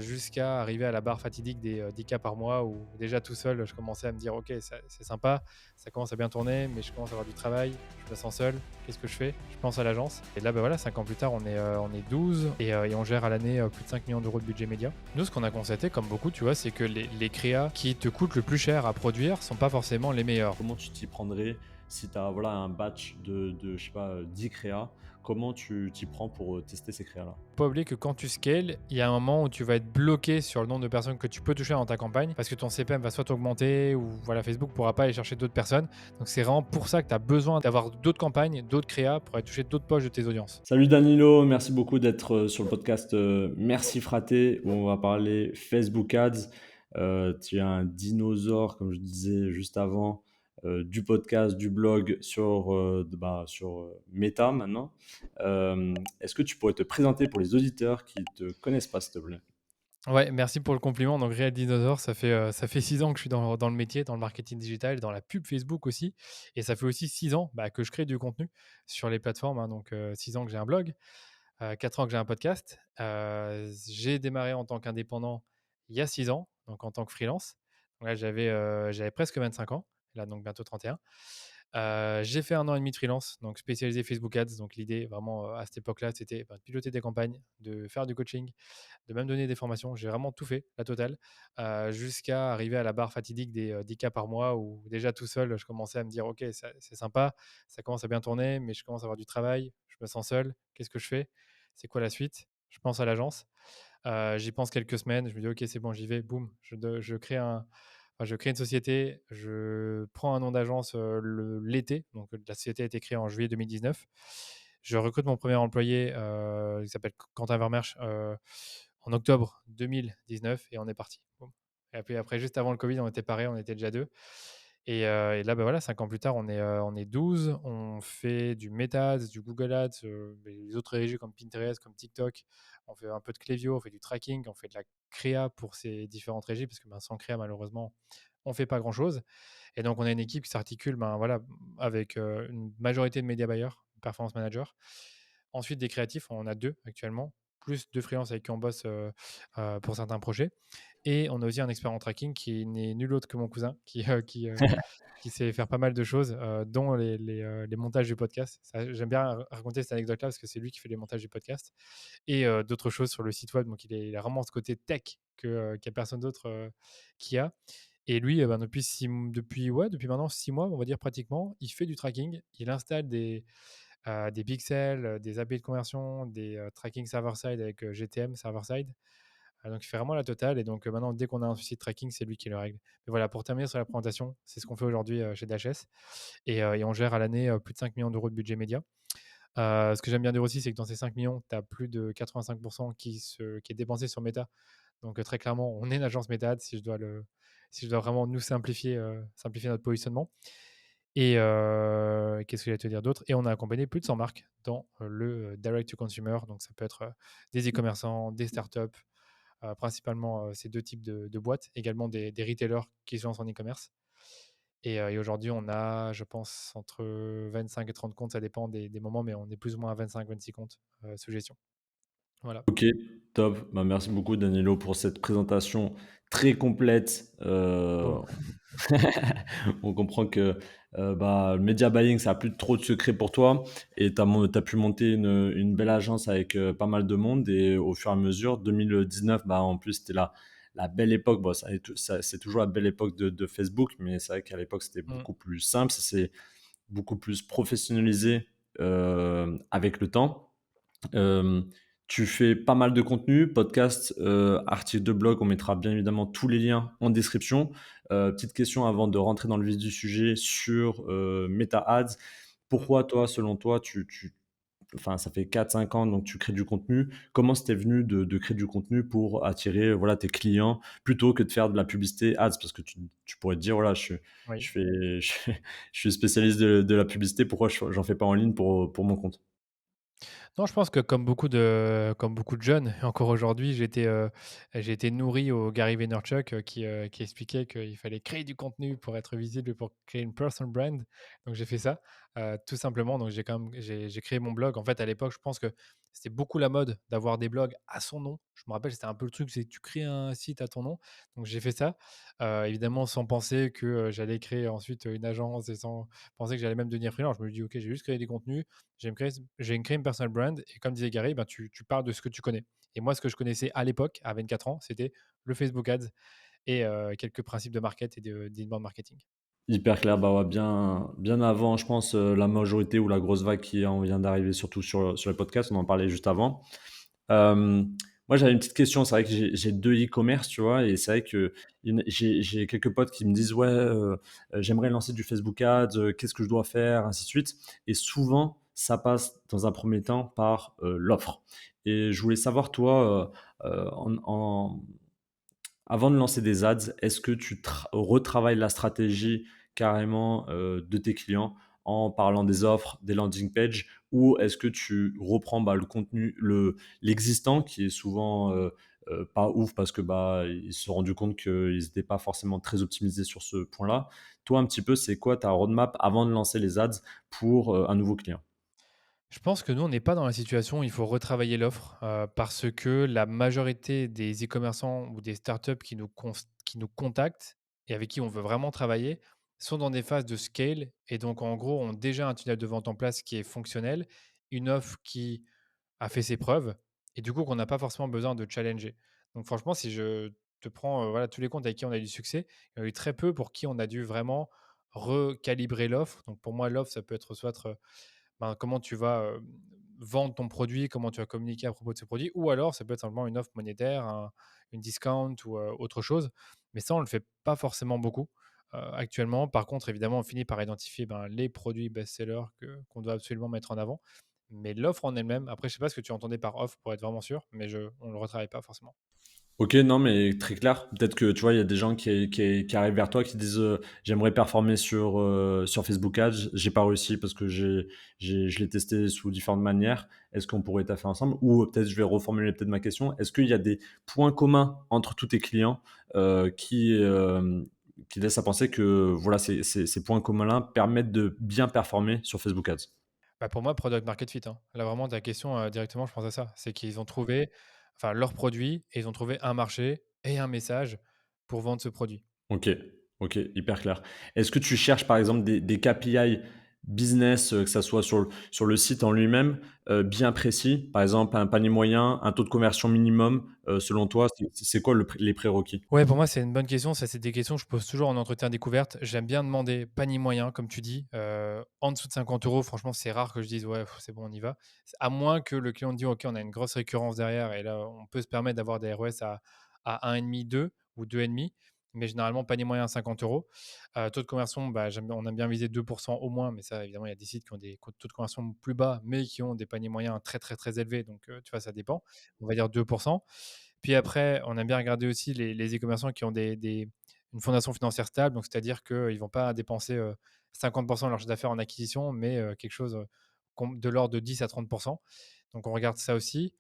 jusqu'à arriver à la barre fatidique des 10 cas par mois où déjà tout seul, je commençais à me dire: «OK, c'est sympa, ça commence à bien tourner, mais je commence à avoir du travail, je me sens seul, qu'est-ce que je fais?» Je pense à l'agence et là, bah, voilà, 5 ans plus tard, on est 12 et on gère à l'année, plus de 5 millions d'euros de budget média. Nous, ce qu'on a constaté, comme beaucoup, tu vois, c'est que les créas qui te coûtent le plus cher à produire sont pas forcément les meilleurs. Comment tu t'y prendrais si tu as voilà, un batch de je sais pas, 10 créas? Comment tu t'y prends pour tester ces créas-là? Faut pas oublier que quand tu scales, il y a un moment où tu vas être bloqué sur le nombre de personnes que tu peux toucher dans ta campagne parce que ton CPM va soit augmenter ou voilà, Facebook pourra pas aller chercher d'autres personnes. Donc c'est vraiment pour ça que tu as besoin d'avoir d'autres campagnes, d'autres créas pour aller toucher d'autres poches de tes audiences. Salut Danilo, merci beaucoup d'être sur le podcast Merci Fraté, où on va parler Facebook Ads. Tu es un dinosaure, comme je disais juste avant, du podcast, du blog sur Meta maintenant. Est-ce que tu pourrais te présenter pour les auditeurs qui ne te connaissent pas, s'il te plaît? Ouais, merci pour le compliment. Donc, Real Dinosaur, ça fait 6 ans que je suis dans le métier, dans le marketing digital, dans la pub Facebook aussi. Et ça fait aussi 6 ans que je crée du contenu sur les plateformes, hein. Donc, 6 ans que j'ai un blog, 4 ans que j'ai un podcast. J'ai démarré en tant qu'indépendant il y a 6 ans, donc en tant que freelance. Donc là, j'avais presque 25 ans, là, donc bientôt 31. J'ai fait 1 an et demi de freelance, donc spécialisé Facebook Ads. Donc l'idée, vraiment, à cette époque-là, c'était de piloter des campagnes, de faire du coaching, de même donner des formations. J'ai vraiment tout fait, la totale, jusqu'à arriver à la barre fatidique des 10 cas par mois où déjà tout seul, je commençais à me dire: «OK, c'est sympa, ça commence à bien tourner, mais je commence à avoir du travail, je me sens seul, qu'est-ce que je fais? C'est quoi la suite?» Je pense à l'agence. J'y pense quelques semaines, je me dis: «OK, c'est bon, j'y vais». Boum, je crée une société, je prends un nom d'agence, l'été, donc la société a été créée en juillet 2019. Je recrute mon premier employé, il s'appelle Quentin Vermersch, en octobre 2019 et on est parti. Boum. Et puis après, juste avant le Covid, on était pareil, on était déjà 2. Et là, bah, voilà, 5 ans plus tard, on est 12. On fait du Meta Ads, du Google Ads, les autres régies comme Pinterest, comme TikTok. On fait un peu de Klaviyo, on fait du tracking, on fait de la créa pour ces différentes régies parce que sans créa, malheureusement, on fait pas grand-chose. Et donc, on a une équipe qui s'articule voilà, avec une majorité de média buyers, performance managers. Ensuite, des créatifs, on en a 2 actuellement, plus 2 freelances avec qui on bosse pour certains projets. Et on a aussi un expert en tracking qui n'est nul autre que mon cousin, qui sait faire pas mal de choses, dont les montages du podcast. J'aime bien raconter cette anecdote-là parce que c'est lui qui fait les montages du podcast et d'autres choses sur le site web. Donc, il a vraiment ce côté tech qu'il n'y a personne d'autre qui a. Et lui, depuis maintenant 6 mois, on va dire pratiquement, il fait du tracking. Il installe des pixels, des API de conversion, des tracking server-side avec GTM server-side. Donc, il fait vraiment la totale. Et donc, maintenant, dès qu'on a un souci de tracking, c'est lui qui le règle. Mais voilà, pour terminer sur la présentation, c'est ce qu'on fait aujourd'hui chez DHS. Et on gère à l'année plus de 5 millions d'euros de budget média. Ce que j'aime bien dire aussi, c'est que dans ces 5 millions, tu as plus de 85% qui est dépensé sur Meta. Donc, très clairement, on est une agence Meta Ads si je dois vraiment nous simplifier notre positionnement. Et qu'est-ce que j'allais te dire d'autre? Et on a accompagné plus de 100 marques dans le direct to consumer. Donc, ça peut être des e-commerçants, des startups, principalement ces 2 types de boîtes, également des retailers qui se lancent en e-commerce. Et aujourd'hui, on a, je pense, entre 25 et 30 comptes, ça dépend des moments, mais on est plus ou moins à 25-26 comptes sous gestion. Voilà. OK, top. Bah, merci beaucoup Danilo pour cette présentation très complète. Oh. On comprend que, le media buying, ça a plus trop de secret pour toi et tu as pu monter une belle agence avec, pas mal de monde et au fur et à mesure, 2019, en plus, c'était la belle époque. Bon, ça c'est toujours la belle époque de Facebook, mais c'est vrai qu'à l'époque, c'était Mmh. beaucoup plus simple. Ça s'est beaucoup plus professionnalisé, avec le temps. Hem, Tu fais pas mal de contenu, podcast, articles de blog, on mettra bien évidemment tous les liens en description. Petite question avant de rentrer dans le vif du sujet sur, Meta Ads. Mmh. Pourquoi toi, selon toi, enfin, ça fait 4-5 ans donc tu crées du contenu. Comment c'était venu de créer du contenu pour attirer, voilà, tes clients plutôt que de faire de la publicité ads? Parce que tu pourrais te dire: «Voilà, Oui. je fais je suis spécialiste de la publicité, pourquoi j'en fais pas en ligne pour mon compte?» Non, je pense que comme beaucoup de jeunes, et encore aujourd'hui, j'ai été nourri au Gary Vaynerchuk, qui expliquait qu'il fallait créer du contenu pour être visible et pour créer une personal brand. Donc j'ai fait ça, tout simplement. Donc j'ai créé mon blog. En fait, à l'époque, je pense que c'était beaucoup la mode d'avoir des blogs à son nom. Je me rappelle, c'était un peu le truc, c'est que tu crées un site à ton nom. Donc j'ai fait ça, évidemment sans penser que, j'allais créer ensuite, une agence et sans penser que j'allais même devenir freelance. Je me dis: «OK, j'ai juste créé des contenus, j'ai créé une personal brand et comme disait Gary, ben, tu parles de ce que tu connais. Et moi, ce que je connaissais à l'époque, à 24 ans, c'était le Facebook Ads et quelques principes de market et d'inbound marketing. Hyper clair, bah, ouais, bien avant, je pense, la majorité ou la grosse vague qui en vient d'arriver, surtout sur les podcasts, on en parlait juste avant. Moi, j'avais une petite question. C'est vrai que j'ai 2 e-commerce, tu vois? Et c'est vrai que j'ai quelques potes qui me disent: «Ouais, j'aimerais lancer du Facebook Ads, qu'est-ce que je dois faire?» ainsi de suite. Et souvent, ça passe dans un premier temps par, l'offre. Et je voulais savoir toi, avant de lancer des ads, est-ce que tu retravailles la stratégie carrément, de tes clients en parlant des offres, des landing pages, ou est-ce que tu reprends, bah, le contenu, l'existant qui est souvent, pas ouf parce que, bah, ils se sont rendus compte qu'ils étaient pas forcément très optimisés sur ce point-là. Toi, un petit peu, c'est quoi ta roadmap avant de lancer les ads pour, un nouveau client? Je pense que nous, on n'est pas dans la situation où il faut retravailler l'offre, parce que la majorité des e-commerçants ou des startups qui nous contactent et avec qui on veut vraiment travailler sont dans des phases de scale et donc en gros ont déjà un tunnel de vente en place qui est fonctionnel, une offre qui a fait ses preuves et du coup qu'on n'a pas forcément besoin de challenger. Donc franchement, si je te prends, voilà, tous les comptes avec qui on a eu du succès, il y en a eu très peu pour qui on a dû vraiment recalibrer l'offre. Donc pour moi, l'offre, ça peut être soit, ben, comment tu vas, vendre ton produit, comment tu vas communiquer à propos de ce produit ou alors ça peut être simplement une offre monétaire, une discount ou, autre chose. Mais ça, on ne le fait pas forcément beaucoup, actuellement. Par contre, évidemment, on finit par identifier, ben, les produits best-sellers qu'on doit absolument mettre en avant. Mais l'offre en elle-même, après, je sais pas ce que tu entendais par offre pour être vraiment sûr, mais on ne le retravaille pas forcément. OK, non, mais très clair. Peut-être que, tu vois, il y a des gens qui arrivent vers toi, qui disent, «J'aimerais performer sur Facebook Ads, j'ai pas réussi parce que je l'ai testé sous différentes manières. Est-ce qu'on pourrait taffer ensemble?» Ou peut-être je vais reformuler peut-être ma question. Est-ce qu'il y a des points communs entre tous tes clients, qui laissent à penser que, voilà, ces points communs-là permettent de bien performer sur Facebook Ads? Bah, pour moi, product market fit, hein. Là, vraiment, ta question, directement, je pense à ça. C'est qu'ils ont trouvé, enfin, leur produit et ils ont trouvé un marché et un message pour vendre ce produit. OK, OK, hyper clair. Est-ce que tu cherches par exemple des KPI business, que ça soit sur le site en lui-même, bien précis? Par exemple, un panier moyen, un taux de conversion minimum, selon toi, c'est quoi les prérequis? Ouais, pour moi, c'est une bonne question. Ça, c'est des questions que je pose toujours en entretien découverte. J'aime bien demander panier moyen, comme tu dis. En dessous de 50 euros, franchement, c'est rare que je dise ouais, c'est bon, on y va. À moins que le client dise ok, on a une grosse récurrence derrière et là, on peut se permettre d'avoir des ROS à 1,5, 2 ou 2,5. Mais généralement, panier moyen à 50 euros. Taux de conversion, bah, on aime bien viser 2% au moins. Mais ça, évidemment, il y a des sites qui ont des taux de conversion plus bas, mais qui ont des paniers moyens très, très, très élevés. Donc, tu vois, ça dépend. On va dire 2%. Puis après, on aime bien regarder aussi les e-commerçants qui ont une fondation financière stable, donc c'est-à-dire qu'ils ne vont pas dépenser 50% de leur chiffre d'affaires en acquisition, mais quelque chose de l'ordre de 10 à 30%. Donc on regarde ça aussi.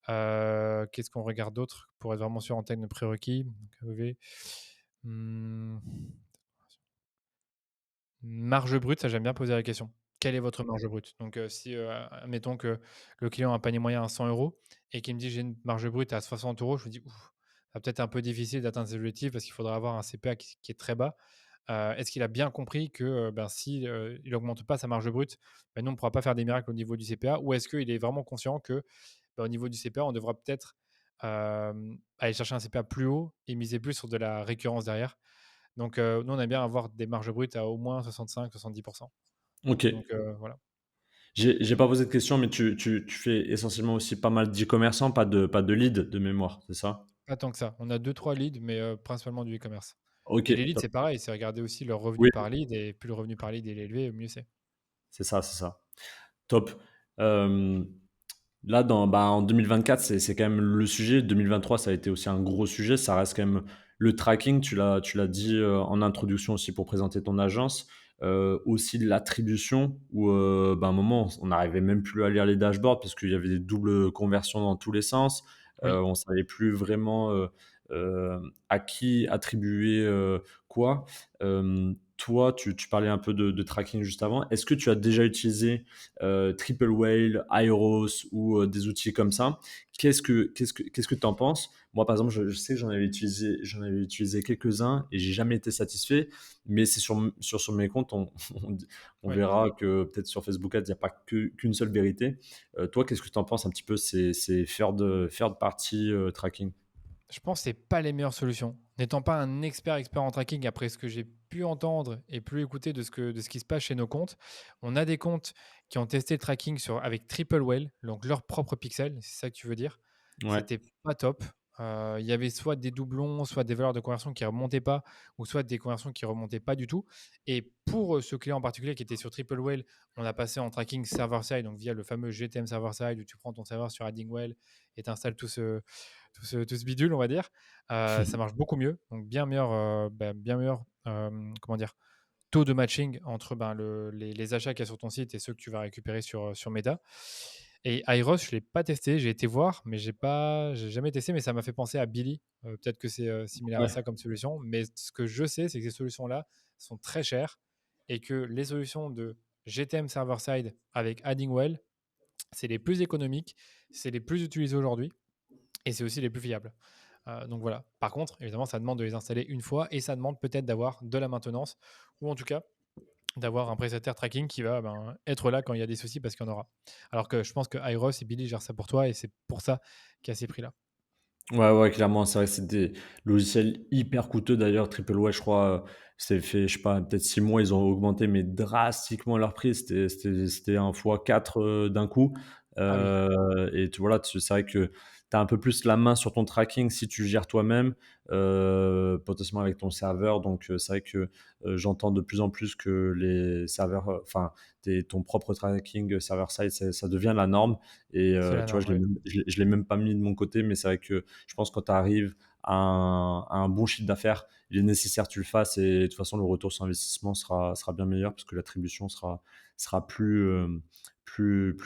Qu'est-ce qu'on regarde d'autre pour être vraiment sûr en termes de prérequis? Donc, AOV. Hmm, Marge brute, ça j'aime bien poser la question. Quelle est votre marge brute? Donc, si, admettons que le client a un panier moyen à 100 euros et qu'il me dit: «J'ai une marge brute à 60 euros», je me dis: «Ouf, ça va peut-être un peu difficile d'atteindre ses objectifs parce qu'il faudra avoir un CPA qui est très bas». Est-ce qu'il a bien compris que, ben, si, il augmente pas sa marge brute, ben, nous on ne pourra pas faire des miracles au niveau du CPA? Ou est-ce qu'il est vraiment conscient que, bah, au niveau du CPA, on devra peut-être, aller chercher un CPA plus haut et miser plus sur de la récurrence derrière? Donc, nous, on aime bien avoir des marges brutes à au moins 65-70. OK. Donc, voilà. J'ai pas posé de question, mais tu fais essentiellement aussi pas mal d'e-commerçants, pas de lead de mémoire, c'est ça? Pas tant que ça. On a deux trois leads, mais, principalement du e-commerce. Et les OK, leads, top. c'est pareil, c'est regarder aussi leur revenu Oui, par lead et plus le revenu par lead il est élevé, mieux c'est. c'est ça, c'est ça. Top. Hem Là, en 2024, c'est quand même le sujet. 2023, ça a été aussi un gros sujet. Ça reste quand même le tracking. Tu l'as dit en introduction aussi pour présenter ton agence. aussi de l'attribution où, à un moment, on n'arrivait même plus à lire les dashboards parce qu'il y avait des doubles conversions dans tous les sens. Oui. On savait plus vraiment, à qui attribuer, quoi. Toi, tu parlais un peu de tracking juste avant. Est-ce que tu as déjà utilisé, Triple Whale, Aeros ou, des outils comme ça? Qu'est-ce que tu en penses? Moi, par exemple, je sais que j'en avais utilisé quelques-uns et j'ai jamais été satisfait, mais c'est sur mes comptes, on Ouais. verra que peut-être sur Facebook Ads, il n'y a pas qu'une seule vérité. Toi, qu'est-ce que tu en penses un petit peu ces third party, tracking? Je pense que c'est pas les meilleures solutions. N'étant pas un expert en tracking, après ce que j'ai pu entendre et pu écouter de ce qui se passe chez nos comptes, on a des comptes qui ont testé le tracking avec Triple Whale, donc leur propre pixel, c'est ça que tu veux dire. Ouais, C'était pas top. Il y avait soit des doublons, soit des valeurs de conversion qui remontaient pas, ou soit des conversions qui remontaient pas du tout. Et pour ce client en particulier qui était sur Triple Whale, on a passé en tracking server-side, donc via le fameux GTM server-side où tu prends ton serveur sur Addingwell et tu installes tout ce bidule, on va dire. Ça marche beaucoup mieux, donc bien meilleur, comment dire, taux de matching entre les achats qu'il y a sur ton site et ceux que tu vas récupérer sur Meta. Et Iros, je ne l'ai pas testé, j'ai été voir, mais j'ai jamais testé, mais ça m'a fait penser à Billy. Peut-être que c'est similaire à ouais. ça comme solution, mais ce que je sais, c'est que ces solutions-là sont très chères et que les solutions de GTM server-side avec Addingwell, c'est les plus économiques, c'est les plus utilisés aujourd'hui et c'est aussi les plus fiables. Donc voilà. Par contre, évidemment, ça demande de les installer une fois et ça demande peut-être d'avoir de la maintenance ou en tout cas d'avoir un prestataire tracking qui va être là quand il y a des soucis parce qu'il y en aura. Alors que je pense que Iros et Billy gèrent ça pour toi et c'est pour ça qu'il y a ces prix-là. Ouais, ouais, clairement, c'est vrai que c'est des logiciels hyper coûteux. D'ailleurs, Triple je crois, c'est fait, je sais pas, peut-être 6 mois, ils ont augmenté, mais drastiquement leur prix. C'était un fois 4 d'un coup. Ah oui, Et voilà, c'est vrai que tu as un peu plus la main sur ton tracking si tu gères toi-même, potentiellement avec ton serveur. Donc, c'est vrai que j'entends de plus en plus que les serveurs, enfin, ton propre tracking server-side, ça devient la norme. Et c'est la tu vois, norme, oui. je l'ai même pas mis de mon côté, mais c'est vrai que je pense que quand tu arrives à un bon chiffre d'affaires, il est nécessaire que tu le fasses et de toute façon, le retour sur investissement sera bien meilleur parce que l'attribution sera plus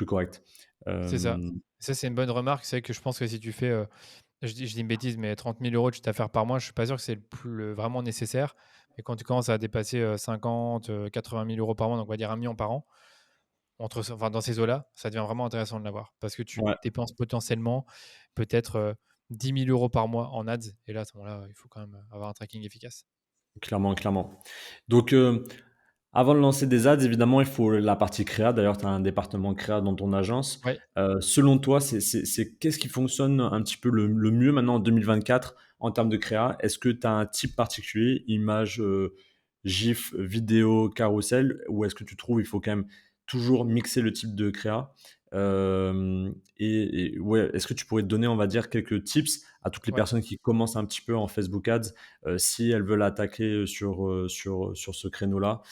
correcte. C'est ça. Euh, Ça, c'est une bonne remarque. C'est vrai que je pense que si tu fais, je dis une bêtise, mais 30 000 euros de chiffre d'affaires par mois, je suis pas sûr que c'est vraiment nécessaire. Et quand tu commences à dépasser 50, 80 000 euros par mois, donc on va dire 1 million par an, enfin, dans ces eaux-là, ça devient vraiment intéressant de l'avoir. Parce que tu ouais, dépenses potentiellement peut-être 10 000 euros par mois en ads. Et là, à ce moment-là, il faut quand même avoir un tracking efficace. clairement, clairement. Donc, avant de lancer des ads, évidemment, il faut la partie créa. D'ailleurs, tu as un département créa dans ton agence. Ouais, Selon toi, qu'est-ce qui fonctionne un petit peu le mieux maintenant en 2024 en termes de créa? Est-ce que tu as un type particulier, image, GIF, vidéo, carrousel, ou est-ce que tu trouves il faut quand même toujours mixer le type de créa? Et ouais, est-ce que tu pourrais donner, on va dire, quelques tips à toutes les ouais. personnes qui commencent un petit peu en Facebook Ads, si elles veulent attaquer sur ce créneau-là?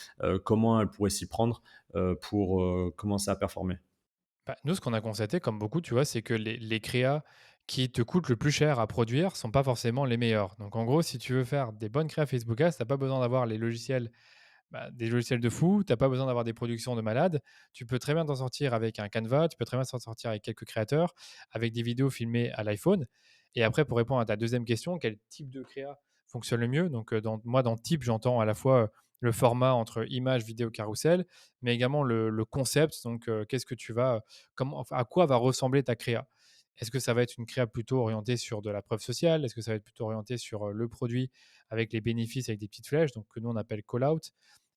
Comment elles pourraient s'y prendre, pour, commencer à performer? Bah, nous, ce qu'on a constaté, comme beaucoup, tu vois, c'est que les créas qui te coûtent le plus cher à produire sont pas forcément les meilleurs. Donc, en gros, si tu veux faire des bonnes créas Facebook Ads, tu n'as pas besoin d'avoir des logiciels de fou, tu as pas besoin d'avoir des productions de malades. Tu peux très bien t'en sortir avec un Canva, tu peux très bien t'en sortir avec quelques créateurs, avec des vidéos filmées à l'iPhone. Et après, pour répondre à ta deuxième question, quel type de créa fonctionne le mieux? Donc, moi, dans type, j'entends à la fois le format entre image, vidéo, carrousel, mais également le concept. Donc, qu'est-ce que tu vas, enfin, à quoi va ressembler ta créa? Est-ce que ça va être une créa plutôt orientée sur de la preuve sociale? Est-ce que ça va être plutôt orienté sur le produit avec les bénéfices, avec des petites flèches, donc que nous on appelle call-out?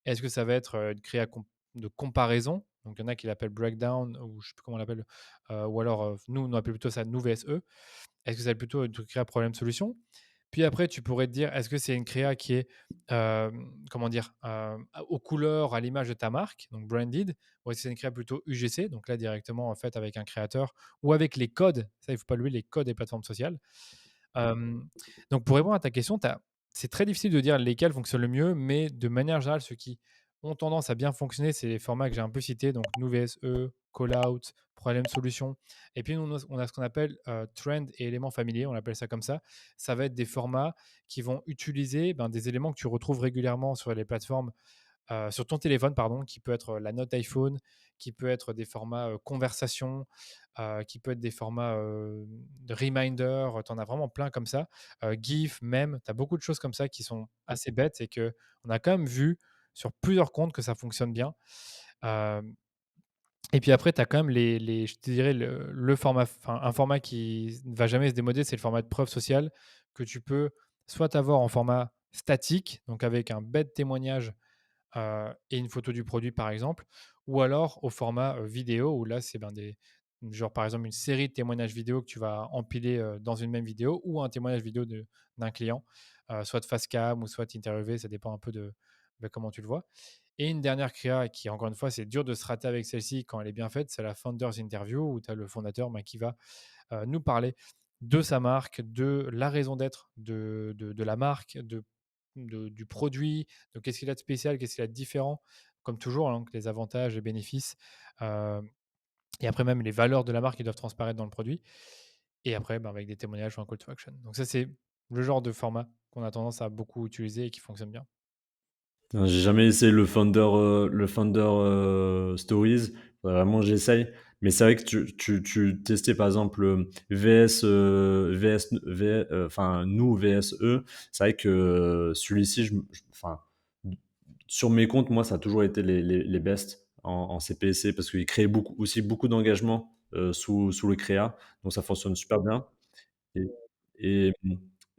Est-ce que ça va être une créa de comparaison? Donc, il y en a qui l'appellent breakdown, ou je sais plus comment on l'appelle, ou alors nous, on appelle plutôt ça nous vs eux. Est-ce que ça va être plutôt une créa problème-solution? Puis après, tu pourrais te dire, est-ce que c'est une créa qui est, comment dire, aux couleurs, à l'image de ta marque, donc branded, ou est-ce que c'est une créa plutôt UGC, donc là directement en fait avec un créateur, ou avec les codes, ça il ne faut pas l'oublier, les codes des plateformes sociales. Donc pour répondre à ta question, c'est très difficile de dire lesquels fonctionnent le mieux, mais de manière générale, ceux qui ont tendance à bien fonctionner, c'est les formats que j'ai un peu cités, donc nous vs eux, call out, problème solution. Et puis nous, on a ce qu'on appelle trend et éléments familiers, on appelle ça comme ça. Ça va être des formats qui vont utiliser des éléments que tu retrouves régulièrement sur les plateformes sur ton téléphone, pardon, qui peut être la note iPhone, qui peut être des formats conversation, qui peut être des formats de reminder. Tu en as vraiment plein comme ça. GIF, même, tu as beaucoup de choses comme ça qui sont assez bêtes et qu'on a quand même vu sur plusieurs comptes que ça fonctionne bien. Euh, et puis après, tu as quand même je te dirais, le format, enfin, un format qui ne va jamais se démoder, c'est le format de preuve sociale que tu peux soit avoir en format statique, donc avec un bête témoignage et une photo du produit, par exemple, ou alors au format vidéo, où là, c'est ben, genre par exemple une série de témoignages vidéo que tu vas empiler dans une même vidéo, ou un témoignage vidéo d'un client, soit de face cam ou soit interviewé, ça dépend un peu de comment tu le vois. Et une dernière créa qui, encore une fois, c'est dur de se rater avec celle-ci quand elle est bien faite, c'est la Founders Interview, où tu as le fondateur qui va nous parler de sa marque, de la raison d'être de la marque, du produit, de qu'est-ce qu'il a de spécial, qu'est-ce qu'il a de différent, comme toujours, hein, les avantages, les bénéfices, euh, et après même les valeurs de la marque qui doivent transparaître dans le produit, et après ben, avec des témoignages ou un call to action. Donc ça, c'est le genre de format qu'on a tendance à beaucoup utiliser et qui fonctionne bien. J'ai jamais essayé le Founder Stories. Vraiment, j'essaye. Mais c'est vrai que tu testais par exemple enfin, nous VS eux. C'est vrai que celui-ci, enfin, sur mes comptes, moi, ça a toujours été les best en CPC parce qu'il crée aussi beaucoup d'engagement sous le créa. Donc ça fonctionne super bien. Et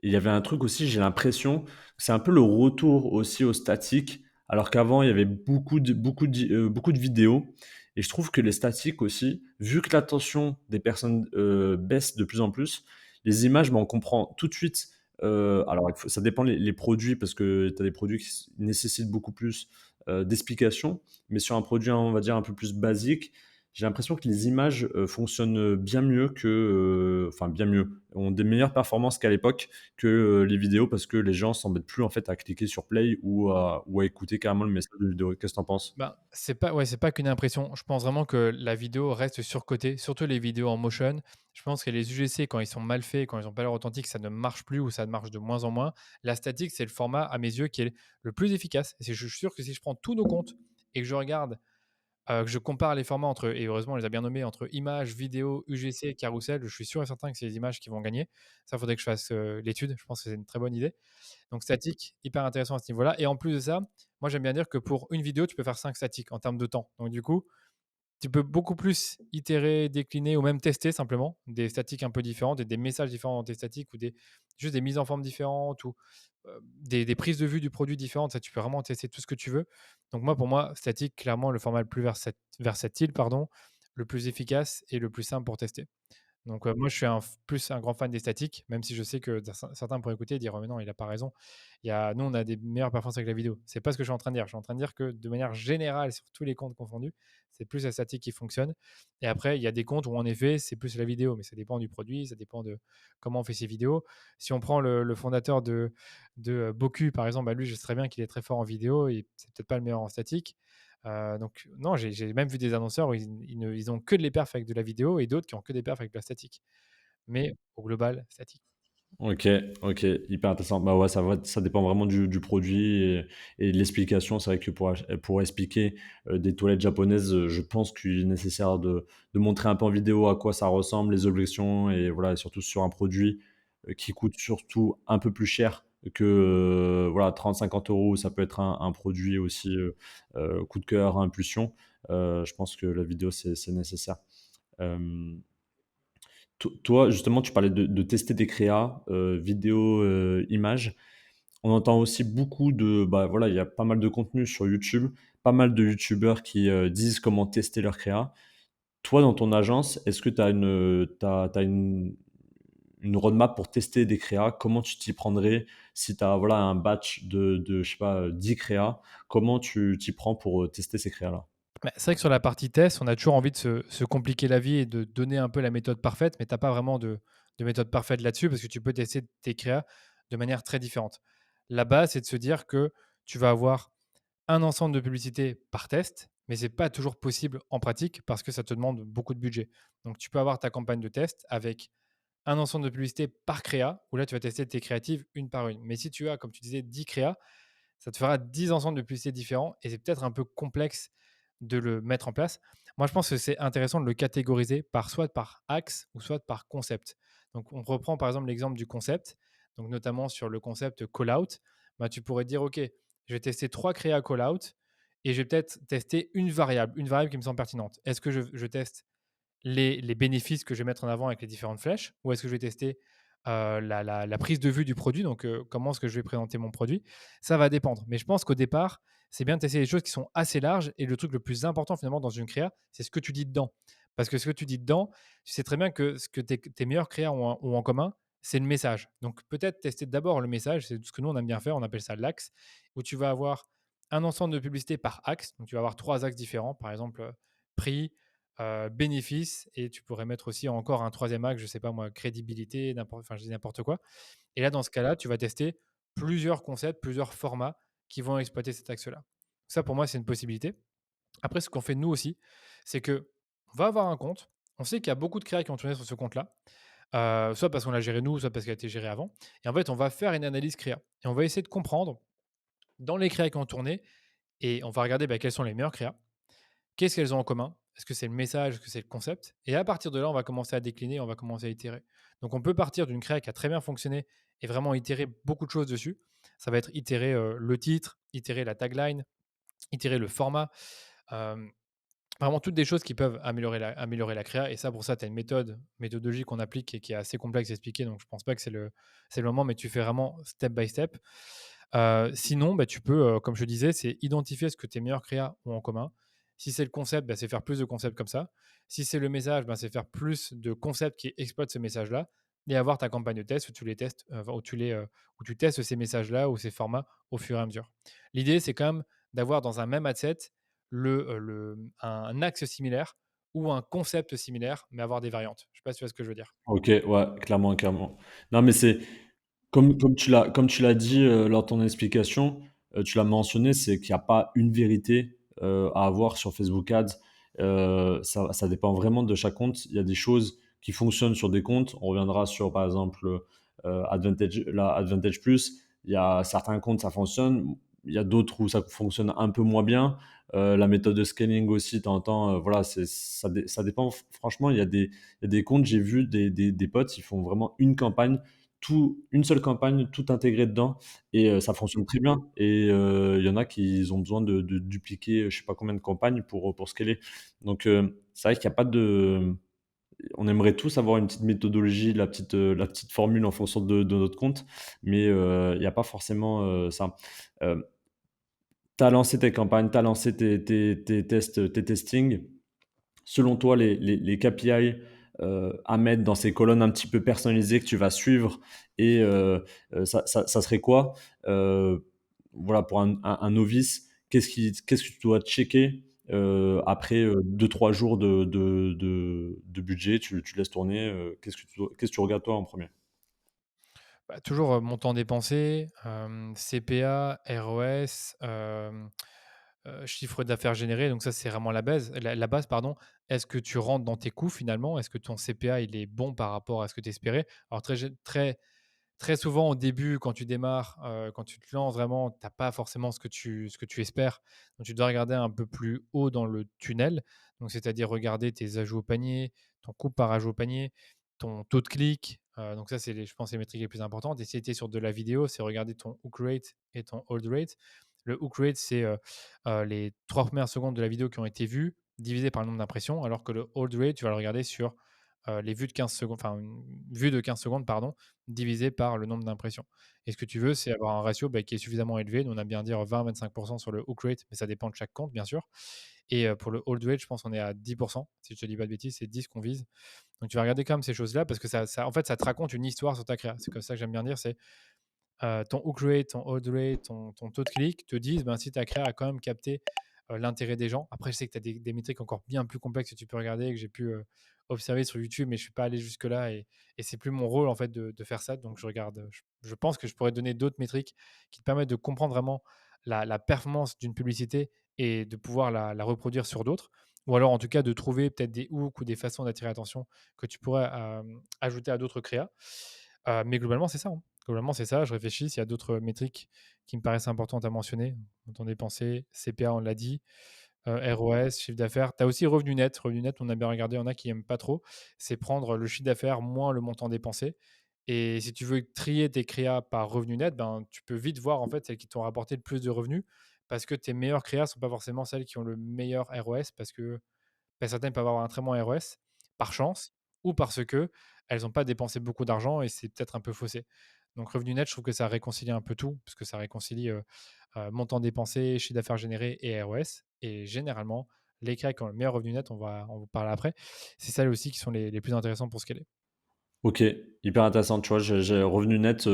il y avait un truc aussi, j'ai l'impression que c'est un peu le retour aussi au statique, alors qu'avant il y avait beaucoup de vidéos et je trouve que les statiques aussi, vu que l'attention des personnes, baisse de plus en plus, les images, on comprend tout de suite, alors ça dépend les produits parce que tu as des produits qui nécessitent beaucoup plus, d'explications, mais sur un produit, on va dire un peu plus basique, j'ai l'impression que les images, fonctionnent, bien mieux que, enfin bien mieux, ont des meilleures performances qu'à l'époque que, les vidéos parce que les gens s'embêtent plus en fait à cliquer sur play ou à écouter carrément le message de vidéo. Qu'est-ce que tu en penses? Ben, c'est pas qu'une impression. Je pense vraiment que la vidéo reste surcotée, surtout les vidéos en motion. Je pense que les UGC, quand ils sont mal faits, quand ils ont pas l'air authentiques, ça ne marche plus ou ça marche de moins en moins. La statique, c'est le format, à mes yeux, qui est le plus efficace. Et je suis sûr que si je prends tous nos comptes et que je regarde, que je compare les formats entre, et heureusement, on les a bien nommés, entre images, vidéo, UGC, carrousel, je suis sûr et certain que c'est les images qui vont gagner. Ça, il faudrait que je fasse l'étude. Je pense que c'est une très bonne idée. Donc statique, hyper intéressant à ce niveau-là. Et en plus de ça, moi j'aime bien dire que pour une vidéo, tu peux faire 5 statiques en termes de temps. Donc du coup, tu peux beaucoup plus itérer, décliner ou même tester simplement des statiques un peu différentes et des messages différents dans tes statiques ou juste des mises en forme différentes ou des prises de vue du produit différentes. Ça, tu peux vraiment tester tout ce que tu veux. Donc moi, pour moi, statique, clairement, le format le plus versatile, pardon, le plus efficace et le plus simple pour tester. Donc, moi, je suis plus un grand fan des statiques, même si je sais que certains pourraient écouter et dire: «Oh mais non, il a pas raison. Nous, on a des meilleures performances avec la vidéo». C'est pas ce que je suis en train de dire. Je suis en train de dire que de manière générale, sur tous les comptes confondus, c'est plus la statique qui fonctionne. Et après, il y a des comptes où en effet, c'est plus la vidéo, mais ça dépend du produit, ça dépend de comment on fait ses vidéos. Si on prend le fondateur de Boku, par exemple, bah, lui, je sais très bien qu'il est très fort en vidéo et c'est peut-être pas le meilleur en statique. Donc non, j'ai même vu des annonceurs où ils ont que de les perfs avec de la vidéo et d'autres qui ont que des perfs avec de la statique. Mais au global, statique. OK, OK, hyper intéressant. Bah, ouais, ça dépend vraiment du produit et de l'explication. C'est vrai que pour expliquer, des toilettes japonaises, je pense qu'il est nécessaire de montrer un peu en vidéo à quoi ça ressemble, les objections et voilà, et surtout sur un produit, qui coûte surtout un peu plus cher que, voilà 30-50 €. Ça peut être un produit aussi, coup de cœur, impulsion. Je pense que la vidéo, c'est nécessaire. Hem Toi, justement, tu parlais de tester des créas, vidéo, images. On entend aussi beaucoup bah, voilà, il y a pas mal de contenu sur YouTube, pas mal de youtubeurs qui, disent comment tester leur créa. Toi, dans ton agence, est-ce que tu as une roadmap pour tester des créas? Comment tu t'y prendrais si tu as, voilà, un batch de je sais pas, 10 créas? Comment tu t'y prends pour, tester ces créas-là? Bah, c'est vrai que sur la partie test, on a toujours envie de se compliquer la vie et de donner un peu la méthode parfaite, mais tu as pas vraiment de méthode parfaite là-dessus parce que tu peux tester tes créas de manière très différente. La base, c'est de se dire que tu vas avoir un ensemble de publicités par test, mais c'est pas toujours possible en pratique parce que ça te demande beaucoup de budget. Donc tu peux avoir ta campagne de test avec un ensemble de publicités par créa, où là tu vas tester tes créatives une par une. Mais si tu as, comme tu disais, 10 créas, ça te fera 10 ensembles de publicités différents et c'est peut-être un peu complexe de le mettre en place. Moi, je pense que c'est intéressant de le catégoriser par soit par axe ou soit par concept. Donc, on reprend par exemple l'exemple du concept, donc notamment sur le concept call out. Bah, tu pourrais dire, OK, je vais tester 3 créas call out et je vais peut-être tester une variable qui me semble pertinente. Est-ce que je teste les bénéfices que je vais mettre en avant avec les différentes flèches ou est-ce que je vais tester la prise de vue du produit, donc comment est-ce que je vais présenter mon produit. Ça va dépendre. Mais je pense qu'au départ, c'est bien de tester des choses qui sont assez larges et le truc le plus important finalement dans une créa, c'est ce que tu dis dedans. Parce que ce que tu dis dedans, tu sais très bien que ce que tes meilleurs créas ont en commun, c'est le message. Donc peut-être tester d'abord le message, c'est ce que nous on aime bien faire, on appelle ça l'axe, où tu vas avoir un ensemble de publicités par axe. Donc tu vas avoir trois axes différents, par exemple prix, bénéfices et tu pourrais mettre aussi encore un troisième axe, je sais pas moi, crédibilité, enfin je dis n'importe quoi. Et là, dans ce cas-là, tu vas tester plusieurs concepts, plusieurs formats qui vont exploiter cet axe-là. Ça, pour moi, c'est une possibilité. Après, ce qu'on fait nous aussi, c'est que on va avoir un compte. On sait qu'il y a beaucoup de créas qui ont tourné sur ce compte-là, soit parce qu'on l'a géré nous, soit parce qu'il a été géré avant. Et en fait, on va faire une analyse créa et on va essayer de comprendre dans les créas qui ont tourné et on va regarder quels sont les meilleurs créas. Qu'est-ce qu'elles ont en commun? Est-ce que c'est le message? Est-ce que c'est le concept? Et à partir de là, on va commencer à décliner, on va commencer à itérer. Donc on peut partir d'une créa qui a très bien fonctionné et vraiment itérer beaucoup de choses dessus. Ça va être itérer, le titre, itérer la tagline, itérer le format, hem, vraiment toutes des choses qui peuvent améliorer la créa et ça, pour ça, tu as une méthodologie qu'on applique et qui est assez complexe à expliquer, donc je pense pas que c'est le moment, mais tu fais vraiment step by step. Sinon, tu peux, comme je disais, c'est identifier ce que tes meilleurs créas ont en commun. Si c'est le concept, c'est faire plus de concepts comme ça. Si c'est le message, c'est faire plus de concepts qui exploitent ce message-là et avoir ta campagne de test où tu les testes, où tu testes ces messages-là ou ces formats au fur et à mesure. L'idée, c'est quand même d'avoir dans un même ad set un axe similaire ou un concept similaire, mais avoir des variantes. Je sais pas si tu vois ce que je veux dire? OK, ouais, clairement, clairement. Non, mais c'est comme tu l'as dit, lors de ton explication, tu l'as mentionné, c'est qu'il y a pas une vérité, à avoir sur Facebook Ads. Ça dépend vraiment de chaque compte. Il y a des choses qui fonctionnent sur des comptes. On reviendra sur, par exemple, Advantage Plus. Il y a certains comptes, ça fonctionne. Il y a d'autres où ça fonctionne un peu moins bien. La méthode de scaling aussi, tu entends, voilà, ça dépend. Franchement, il y a des comptes, j'ai vu des potes, ils font vraiment une campagne une seule campagne, tout intégré dedans et ça fonctionne très bien et il y en a qui ont besoin de dupliquer, je sais pas combien de campagnes pour scaler. Donc c'est vrai qu'il y a pas de on aimerait tous avoir une petite méthodologie, la petite formule en fonction de notre compte, mais il y a pas forcément, ça. Hem, Tu as lancé tes campagnes, tu as lancé tes tests, tes testings. Selon toi, les KPI, à mettre dans ces colonnes un petit peu personnalisées que tu vas suivre et ça serait quoi? Heu, voilà, pour un novice, qu'est-ce que tu dois checker, après, 2-3 jours de budget, tu laisses tourner, qu'est-ce que tu regardes toi en premier. Toujours, montant dépensé, CPA, ROS, chiffre d'affaires généré, donc ça, c'est vraiment la base, pardon. Est-ce que tu rentres dans tes coûts finalement? Est-ce que ton CPA, il est bon par rapport à ce que tu espérais? Alors très souvent au début quand tu démarres, quand tu te lances vraiment, tu as pas forcément ce que tu espères. Donc tu dois regarder un peu plus haut dans le tunnel. Donc c'est-à-dire regarder tes ajouts au panier, ton coût par ajout au panier, ton taux de clic, donc ça c'est je pense les métriques les plus importantes et si tu es sur de la vidéo, c'est regarder ton hook rate et ton hold rate. Le hook rate, c'est, les 3 premières secondes de la vidéo qui ont été vues divisé par le nombre d'impressions, alors que le hold rate, tu vas le regarder sur, les vues de 15 secondes, enfin une vue de 15 secondes pardon, divisé par le nombre d'impressions. Et ce que tu veux, c'est avoir un ratio, qui est suffisamment élevé. Nous, on aime bien dire 20-25 sur le hook rate, mais ça dépend de chaque compte, bien sûr. Et pour le hold rate, je pense qu'on est à 10%. Si je te dis pas de bêtises, c'est 10 qu'on vise. Donc, tu vas regarder quand même ces choses-là parce que en fait, ça te raconte une histoire sur ta créa. C'est comme ça que j'aime bien dire. C'est ton hook rate, ton hold rate, ton taux de clic te disent si ta créa a quand même capté l'intérêt des gens. Après, je sais que tu as des métriques encore bien plus complexes que tu peux regarder, que j'ai pu observer sur YouTube, mais je ne suis pas allé jusque-là et c'est plus mon rôle en fait de faire ça. Donc, je pense que je pourrais donner d'autres métriques qui te permettent de comprendre vraiment la performance d'une publicité et de pouvoir la reproduire sur d'autres. Ou alors, en tout cas, de trouver peut-être des hooks ou des façons d'attirer l'attention que tu pourrais ajouter à d'autres créas. Mais globalement, c'est ça, hein. Globalement, c'est ça. Je réfléchis s'il y a d'autres métriques qui me paraissent importantes à mentionner. Montant dépensé, CPA, on l'a dit, ROS, chiffre d'affaires. Tu as aussi revenu net. Revenu net, on a bien regardé, il y en a qui n'aiment pas trop. C'est prendre le chiffre d'affaires moins le montant dépensé. Et si tu veux trier tes créas par revenu net, ben, tu peux vite voir en fait celles qui t'ont rapporté le plus de revenus parce que tes meilleures créas ne sont pas forcément celles qui ont le meilleur ROS parce que certaines peuvent avoir un très bon ROS par chance ou parce que elles n'ont pas dépensé beaucoup d'argent et c'est peut-être un peu faussé. Donc revenu net, je trouve que ça réconcilie un peu tout, parce que ça réconcilie montant dépensé, chiffre d'affaires généré et ROS. Et généralement, les créas qui ont le meilleur revenu net, on va parler après, c'est celles aussi qui sont les plus intéressantes pour scaler. OK, hyper intéressant. Tu vois, j'ai revenu net,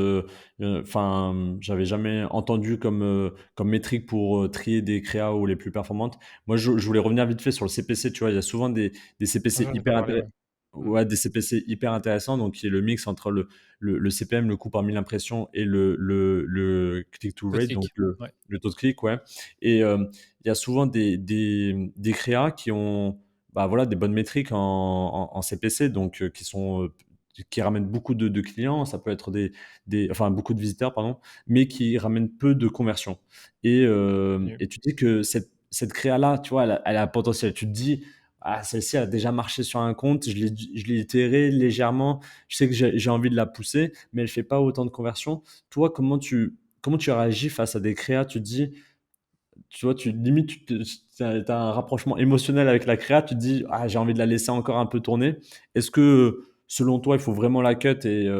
enfin, j'avais jamais entendu comme métrique pour, trier des créas ou les plus performantes. Moi, je voulais revenir vite fait sur le CPC, tu vois? Il y a souvent des Ah, CPC j'en ai pas hyper parlé, intéré ouais. Mm. ouais, des CPC hyper intéressants, donc qui est le mix entre le CPM, le coût par 1000 impressions et le click to Code rate, donc click. Ouais. le taux de clic, ouais. Et il y a souvent des créas qui ont, bah, voilà, des bonnes métriques en CPC, donc qui sont, qui ramènent beaucoup de clients, ça peut être enfin beaucoup de visiteurs, pardon, mais qui ramènent peu de conversions. Continue. Et tu dis que cette créa-là, tu vois, elle a un potentiel. Tu te dis, ah, celle-ci a déjà marché sur un compte, je l'ai itéré légèrement, je sais que j'ai envie de la pousser, mais elle fait pas autant de conversions. Toi, comment tu réagis face à des créas? Tu te dis, tu vois, tu limite, tu as un rapprochement émotionnel avec la créa, tu te dis: «Ah, j'ai envie de la laisser encore un peu tourner». Est-ce que, selon toi, il faut vraiment la cut et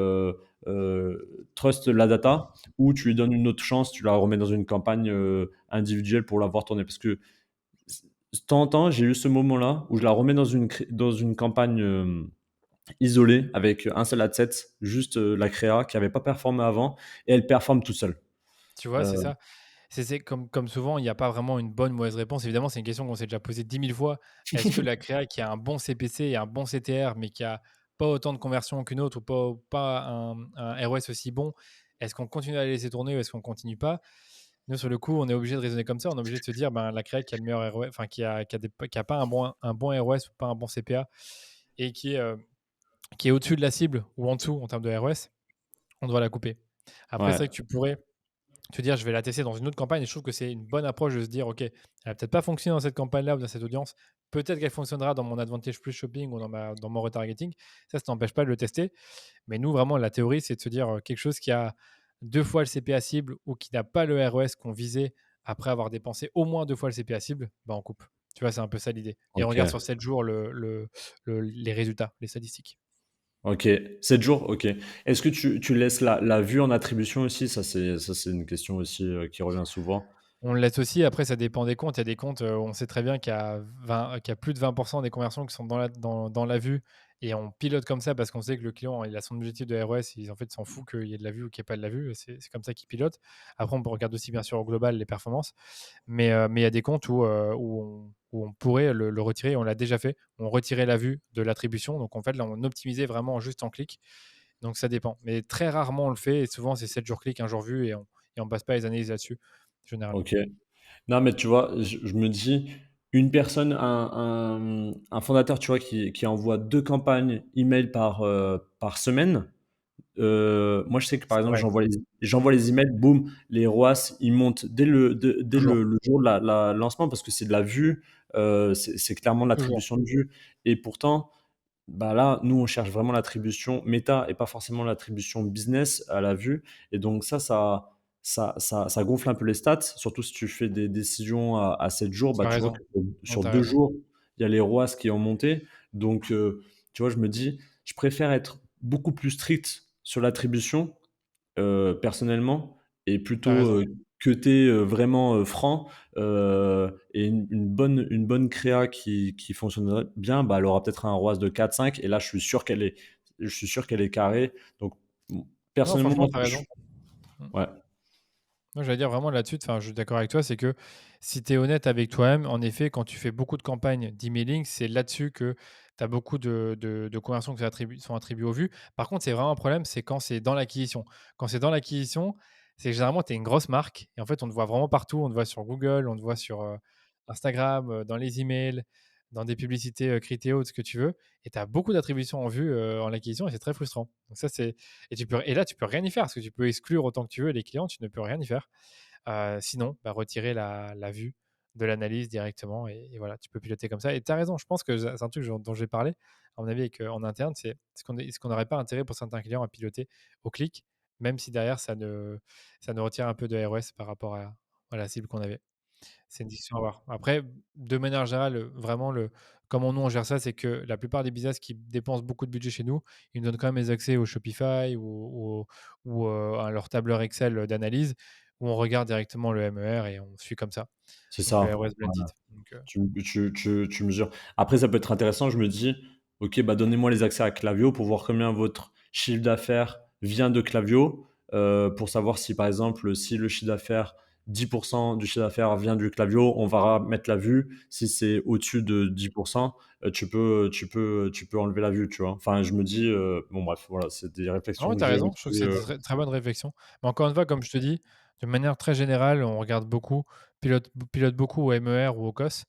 trust la data, ou tu lui donnes une autre chance, tu la remets dans une campagne, individuelle pour la voir tourner? Parce que de temps en temps, j'ai eu ce moment-là où je la remets dans une campagne, isolée avec un seul adset, juste, la créa qui avait pas performé avant, et elle performe tout seul. Tu vois, Heu, c'est ça. C'est comme souvent, il n'y a pas vraiment une bonne ou mauvaise réponse. Évidemment, c'est une question qu'on s'est déjà posée 10 000 fois. Est-ce que la créa qui a un bon CPC et un bon CTR, mais qui a pas autant de conversions qu'une autre ou pas un ROS aussi bon, est-ce qu'on continue à la laisser tourner ou est-ce qu'on continue pas? Nous, sur le coup, on est obligé de raisonner comme ça. On est obligé de se dire, ben, la créa qui a le meilleur ROS, enfin, qui a pas un bon ROS ou pas un bon CPA et qui est au-dessus de la cible ou en dessous en termes de ROS, on doit la couper. Après, c'est ouais, vrai que tu pourrais te dire, je vais la tester dans une autre campagne. Et je trouve que c'est une bonne approche de se dire, OK, elle a peut-être pas fonctionné dans cette campagne-là ou dans cette audience. Peut-être qu'elle fonctionnera dans mon Advantage Plus Shopping ou dans mon retargeting. Ça t'empêche pas de le tester. Mais nous, vraiment, la théorie, c'est de se dire quelque chose qui a 2 fois le CPA cible ou qui n'a pas le ROS qu'on visait après avoir dépensé au moins 2 fois le CPA cible, bah, on coupe. Tu vois, c'est un peu ça l'idée. Et on regarde OK. sur 7 jours les résultats, les statistiques. OK, 7 jours? OK. Est-ce que tu laisses la vue en attribution aussi? Ça c'est une question aussi, qui revient souvent. On le laisse aussi. Après, ça dépend des comptes. Il y a des comptes, où on sait très bien qu'il y a plus de 20 des conversions qui sont dans la vue et on pilote comme ça parce qu'on sait que le client, il a son objectif de ROS. En fait, s'en fout qu'il y ait de la vue ou qu'il n'y ait pas de la vue. C'est comme ça qu'il pilote. Après, on regarde aussi bien sûr au global les performances. Mais il y a des comptes où on pourrait le retirer. On l'a déjà fait. On retirait la vue de l'attribution. Donc en fait, là, on optimisait vraiment juste en clic. Donc ça dépend. Mais très rarement on le fait et souvent c'est 7 jours clic, un jour vue et on passe pas les analyses là-dessus, généralement. OK. Non, mais tu vois, je me dis, une personne, un fondateur, tu vois, qui envoie 2 campagnes email par semaine. Moi, je sais que, par C'est exemple, vrai. j'envoie les emails, boum, les ROAS, ils montent dès Toujours, le jour de la lancement, parce que c'est de la vue, c'est clairement de toujours. l'attribution de vue. Et pourtant, bah, là, nous, on cherche vraiment l'attribution méta et pas forcément l'attribution business à la vue. Et donc ça gonfle un peu les stats, surtout si tu fais des décisions à 7 jours. Tu Bah, as tu vois que raison. Non, sur tu as 2 raison. jours, il y a les ROAS qui ont monté. Donc, tu vois, je me dis, je préfère être beaucoup plus strict sur l'attribution, personnellement, et Tu as plutôt, raison. cutter, vraiment, franc, et une bonne créa qui fonctionnerait bien, bah, elle aura peut-être un ROAS de 4-5, et là, je suis sûr qu'elle est carrée. Donc, mmh, Non, personnellement, franchement, moi, tu as raison. Mmh. ouais, Moi, j'allais dire vraiment là-dessus, enfin, je suis d'accord avec toi, c'est que si tu es honnête avec toi-même, en effet, quand tu fais beaucoup de campagnes d'emailing, c'est là-dessus que tu as beaucoup de conversions qui sont attribuées aux vues. Par contre, c'est vraiment un problème, c'est quand c'est dans l'acquisition. Quand c'est dans l'acquisition, c'est que généralement, tu es une grosse marque et en fait, on te voit vraiment partout. On te voit sur Google, on te voit sur Instagram, dans les emails, dans des publicités, Criteo, ce que tu veux et tu as beaucoup d'attributions en vue, en l'acquisition et c'est très frustrant. Donc ça, c'est et là, tu peux rien y faire parce que tu peux exclure autant que tu veux les clients, tu ne peux rien y faire. Sinon, bah, retirer la vue de l'analyse directement et voilà, tu peux piloter comme ça et tu as raison, je pense que c'est un truc dont j'ai parlé, à mon avis avec, en interne, c'est est-ce qu'on n'aurait pas intérêt pour certains clients à piloter au clic, même si derrière ça ne retire un peu de ROS par rapport à la cible qu'on avait. C'est une discussion à avoir. Après, de manière générale, vraiment comment nous on gère ça, c'est que la plupart des business qui dépensent beaucoup de budget chez nous, ils nous donnent quand même les accès au Shopify ou à leur tableur Excel d'analyse où on regarde directement le MER et on suit comme ça. C'est Donc le ça. ROS Voilà. blended. Donc, Tu mesures. Après, ça peut être intéressant, je me dis: «OK, bah, donnez-moi les accès à Klaviyo pour voir combien votre chiffre d'affaires vient de Klaviyo», pour savoir si, par exemple, si le chiffre d'affaires 10 du chiffre d'affaires vient du Klaviyo, on va mettre la vue. Si c'est au-dessus de 10 tu peux enlever la vue, tu vois? Enfin, je me dis, bon bref, voilà, c'est des ah ouais, réflexions que tu as j'ai raison, je trouve que aussi, c'est une très, très bonne réflexion. Mais encore une fois, comme je te dis, de manière très générale, on regarde beaucoup, pilote beaucoup au MER ou au COS.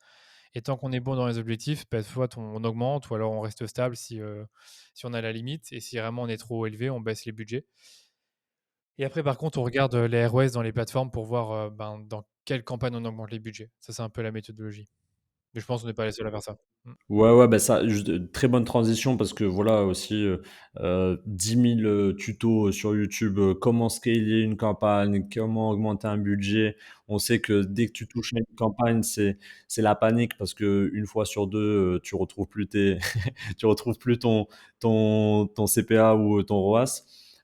Et tant qu'on est bon dans les objectifs, bah, soit on augmente ou alors on reste stable si on a la limite. Et si vraiment on est trop élevé, on baisse les budgets. Et après, par contre, on regarde les ROS dans les plateformes pour voir ben, dans quelle campagne on augmente les budgets. Ça, c'est un peu la méthodologie. Mais je pense qu'on n'est pas les seuls à faire ça. Mm. Ouais, ouais, bah, ça juste, très bonne transition parce que voilà aussi, 10 000, tutos sur YouTube, comment scaler une campagne, comment augmenter un budget. On sait que dès que tu touches à une campagne, c'est la panique parce que une fois sur 2, tu retrouves plus tes tu retrouves plus ton CPA ou ton ROAS.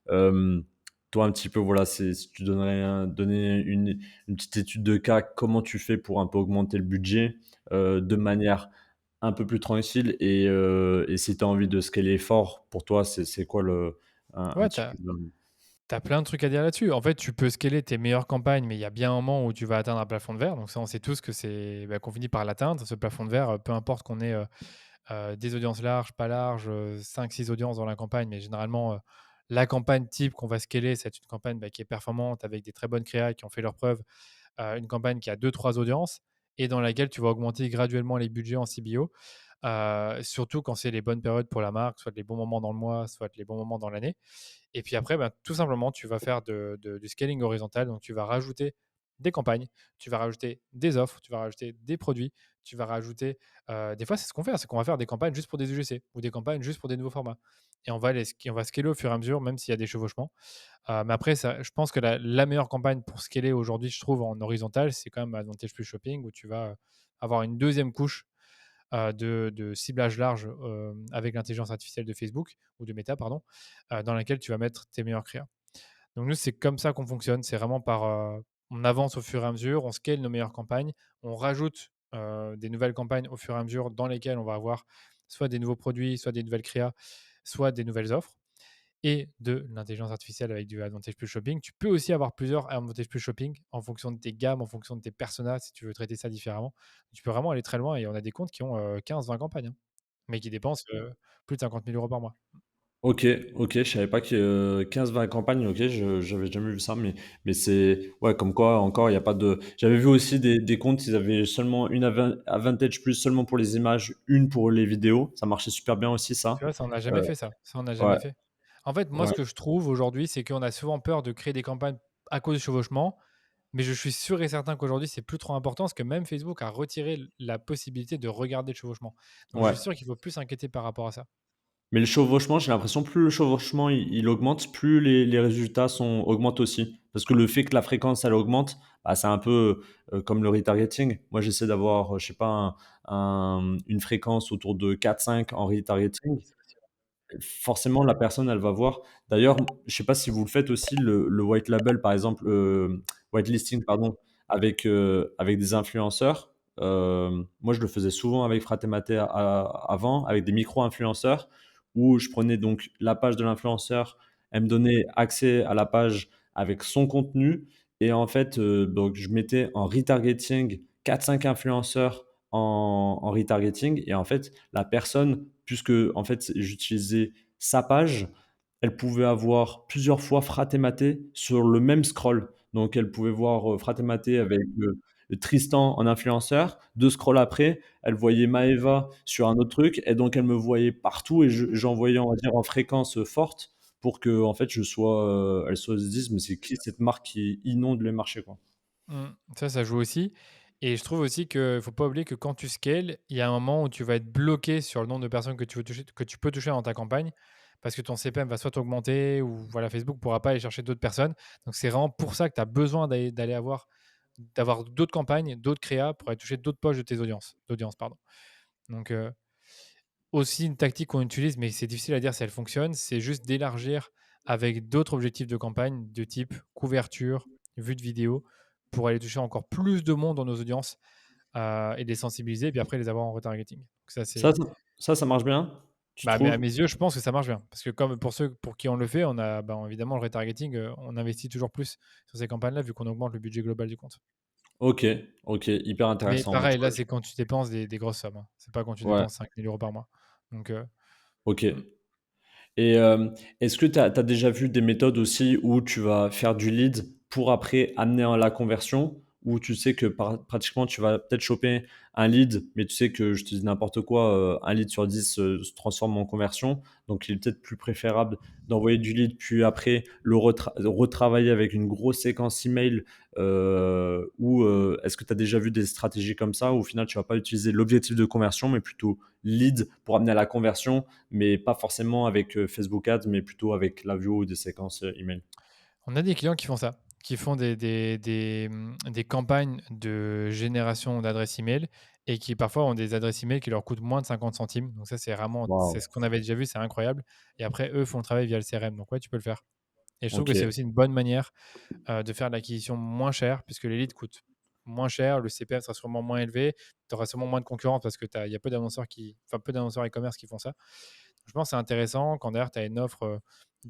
Hem, Toi un petit peu, voilà, c'est si tu donner une petite étude de cas, comment tu fais pour un peu augmenter le budget, de manière un peu plus tranquille et si tu as envie de scaler fort, pour toi, c'est quoi un Ouais, petit peu le tu as plein de trucs à dire là-dessus. En fait, tu peux scaler tes meilleures campagnes, mais il y a bien un moment où tu vas atteindre un plafond de verre. Donc ça, on sait tous que c'est bah, qu'on finit par l'atteindre, ce plafond de verre, peu importe qu'on ait des audiences larges, pas larges, 5-6 audiences dans la campagne, mais généralement, la campagne type qu'on va scaler, c'est une campagne bah, qui est performante avec des très bonnes créas qui ont fait leurs preuves, une campagne qui a 2-3 audiences et dans laquelle tu vas augmenter graduellement les budgets en CBO, surtout quand c'est les bonnes périodes pour la marque, soit les bons moments dans le mois, soit les bons moments dans l'année. Et puis après, ben, tout simplement, tu vas faire du scaling horizontal. Donc, tu vas rajouter des campagnes, tu vas rajouter des offres, tu vas rajouter des produits, tu vas rajouter. Des fois, c'est ce qu'on fait, hein, c'est qu'on va faire des campagnes juste pour des UGC ou des campagnes juste pour des nouveaux formats. Et on va scaler au fur et à mesure, même s'il y a des chevauchements. Mais après, ça, je pense que la meilleure campagne pour scaler aujourd'hui, je trouve, en horizontal, c'est quand même Advantage Plus Shopping où tu vas avoir une deuxième couche de ciblage large avec l'intelligence artificielle de Facebook ou de Meta, pardon, dans laquelle tu vas mettre tes meilleurs créas. Donc nous, c'est comme ça qu'on fonctionne. C'est vraiment on avance au fur et à mesure, on scale nos meilleures campagnes, on rajoute des nouvelles campagnes au fur et à mesure dans lesquelles on va avoir soit des nouveaux produits, soit des nouvelles créas, soit des nouvelles offres et de l'intelligence artificielle avec du Advantage Plus Shopping. Tu peux aussi avoir plusieurs Advantage Plus Shopping en fonction de tes gammes, en fonction de tes personas, si tu veux traiter ça différemment. Tu peux vraiment aller très loin et on a des comptes qui ont 15-20 campagnes, hein, mais qui dépensent plus de 50 000 euros par mois. OK, OK, je savais pas que, 15-20 campagnes, OK, je j'avais jamais vu ça, mais c'est ouais, comme quoi encore il y a pas de j'avais vu aussi des comptes, ils avaient seulement une Advantage Plus seulement pour les images, une pour les vidéos. Ça marchait super bien aussi Tu ça. vois, ça, on n'a Heu, jamais fait ça. Ça, on n'a ouais, jamais fait. En fait, moi, ouais. ce que je trouve aujourd'hui, c'est qu'on a souvent peur de créer des campagnes à cause du chevauchement, mais je suis sûr et certain qu'aujourd'hui, c'est plus trop important parce que même Facebook a retiré la possibilité de regarder le chevauchement. Donc, je Ouais. suis sûr qu'il faut plus s'inquiéter par rapport à ça. Mais le chevauchement, j'ai l'impression plus le chevauchement il augmente, plus les résultats augmentent aussi. Parce que le fait que la fréquence elle augmente, bah, c'est un peu, comme le retargeting. Moi j'essaie d'avoir, je sais pas une fréquence autour de 4-5 en retargeting. Forcément, la personne, elle va voir. D'ailleurs, je sais pas si vous le faites aussi, le white label, par exemple, white listing, pardon, avec des influenceurs. Moi, je le faisais souvent avec Fratemate avant, avec des micro-influenceurs, où je prenais donc la page de l'influenceur, elle me donnait accès à la page avec son contenu, et en fait, donc je mettais en retargeting 4-5 influenceurs en retargeting, et en fait, la personne, puisque en fait, j'utilisais sa page, elle pouvait avoir plusieurs fois Fraté Maté sur le même scroll. Donc elle pouvait voir, Fraté Maté avec, Tristan en influenceur. 2 scrolls après, elle voyait Maëva sur un autre truc et donc elle me voyait partout et j'envoyais, on va dire, en fréquence, forte pour que en fait, elle se dise: «Mais c'est qui cette marque qui inonde les marchés, quoi?» Mmh. Ça joue aussi et je trouve aussi qu'il faut pas oublier que quand tu scales, il y a un moment où tu vas être bloqué sur le nombre de personnes que tu veux toucher que tu peux toucher dans ta campagne parce que ton CPM va soit augmenter ou voilà, Facebook pourra pas aller chercher d'autres personnes. Donc c'est vraiment pour ça que tu as besoin d'aller d'avoir d'autres campagnes, d'autres créas pour aller toucher d'autres poches de tes d'audience, pardon. Donc aussi une tactique qu'on utilise, mais c'est difficile à dire si elle fonctionne, c'est juste d'élargir avec d'autres objectifs de campagne de type couverture, vue de vidéo, pour aller toucher encore plus de monde dans nos audiences et les sensibiliser, et puis après les avoir en retargeting. Donc ça, Ça c'est. ça ça marche bien, tu Bah, mais à trouves? mes yeux, je pense que ça marche bien. Parce que comme pour ceux pour qui on le fait, on a bah, évidemment le retargeting, on investit toujours plus sur ces campagnes-là, vu qu'on augmente le budget global du compte. OK, OK, hyper Mais intéressant. Bah, tu pareil, là, vois? c'est quand tu dépenses des grosses sommes, hein. C'est pas quand tu Ouais, dépenses 5 000 € par mois. Donc, mmh. OK. Et est-ce que tu as déjà vu des méthodes aussi où tu vas faire du lead pour après amener à la conversion? Où tu sais que pratiquement tu vas peut-être choper un lead, mais tu sais que, je te dis n'importe quoi, 1 lead sur 10 se transforme en conversion. Donc il est peut-être plus préférable d'envoyer du lead, puis après le retravailler avec une grosse séquence email, ou est-ce que tu as déjà vu des stratégies comme ça où au final tu vas pas utiliser l'objectif de conversion, mais plutôt lead pour amener à la conversion mais pas forcément avec Facebook Ads, mais plutôt avec Klaviyo ou des séquences email. On a des clients qui font ça, qui font des campagnes de génération d'adresses email et qui parfois ont des adresses email qui leur coûtent moins de 50 centimes. Donc ça, c'est Waouh! ce qu'on avait déjà vu, c'est incroyable. Et après, eux font le travail via le CRM. Donc ouais, tu peux le faire. Et je trouve que c'est OK. aussi une bonne manière de faire de l'acquisition moins chère, puisque les leads coûtent moins cher, le CPM sera sûrement moins élevé, tu auras sûrement moins de concurrence parce que il y a peu d'annonceurs e-commerce qui font ça. Je pense que c'est intéressant quand derrière tu as une offre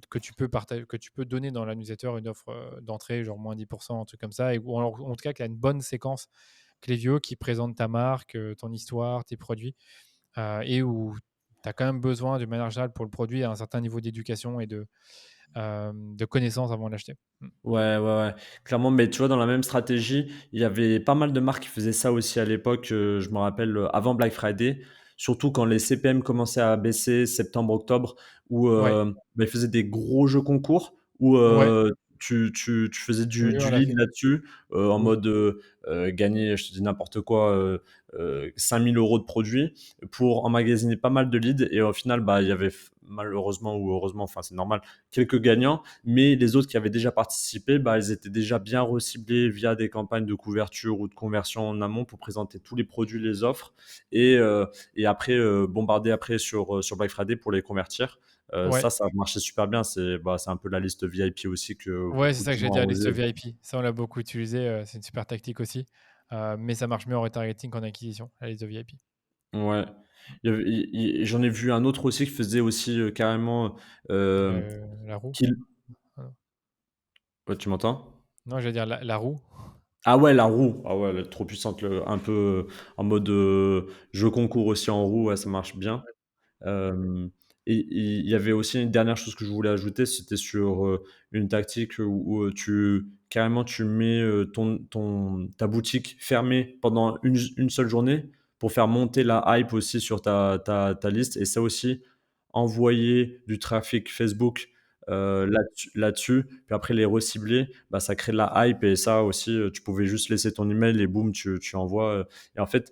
que tu peux donner dans la newsletter, une offre d'entrée, genre moins 10%, un truc comme ça, ou en tout cas qu'il y a une bonne séquence Clévio qui présente ta marque, ton histoire, tes produits, et où tu as quand même besoin, de manière générale, pour le produit, à un certain niveau d'éducation et de connaissances avant de l'acheter. Mm. Ouais, ouais, ouais, clairement, mais tu vois, dans la même stratégie, il y avait pas mal de marques qui faisaient ça aussi à l'époque, je me rappelle, avant Black Friday, surtout quand les CPM commençaient à baisser septembre-octobre où, Ouais, bah, ils faisaient des gros jeux concours où, ouais, tu faisais oui, du on l'a lead fait. là-dessus, en Oui. mode, gagner, je te dis n'importe quoi, 5 000 € de produits pour emmagasiner pas mal de leads et au final, bah, il y avait malheureusement ou heureusement, enfin, c'est normal, quelques gagnants mais les autres qui avaient déjà participé, bah, ils étaient déjà bien reciblés via des campagnes de couverture ou de conversion en amont pour présenter tous les produits, les offres et, et après bombarder après sur Black Friday pour les convertir. Ouais, Ça marchait super bien. C'est un peu la liste VIP aussi que ouais, c'est beaucoup de ça que gens j'allais dire, ont liste osé. VIP. Ça, on l'a beaucoup utilisé, c'est une super tactique aussi, mais ça marche mieux en retargeting qu'en acquisition, la liste de VIP. Ouais. J'en ai vu un autre aussi qui faisait aussi carrément euh, La roue? qu'il... Ah non. Ouais, tu m'entends? Non, j'allais dire la roue. Ah ouais, la roue. Ah ouais, elle est trop puissante. Un peu en mode jeu concours aussi en roue, ouais, ça marche bien. Hem et il y avait aussi une dernière chose que je voulais ajouter, c'était sur, une tactique où, tu mets, ta boutique fermée pendant une seule journée pour faire monter la hype aussi sur ta liste et ça aussi, envoyer du trafic Facebook, là-dessus, puis après les recibler, bah, ça crée de la hype et ça aussi, tu pouvais juste laisser ton email et boum, tu envoies, et en fait,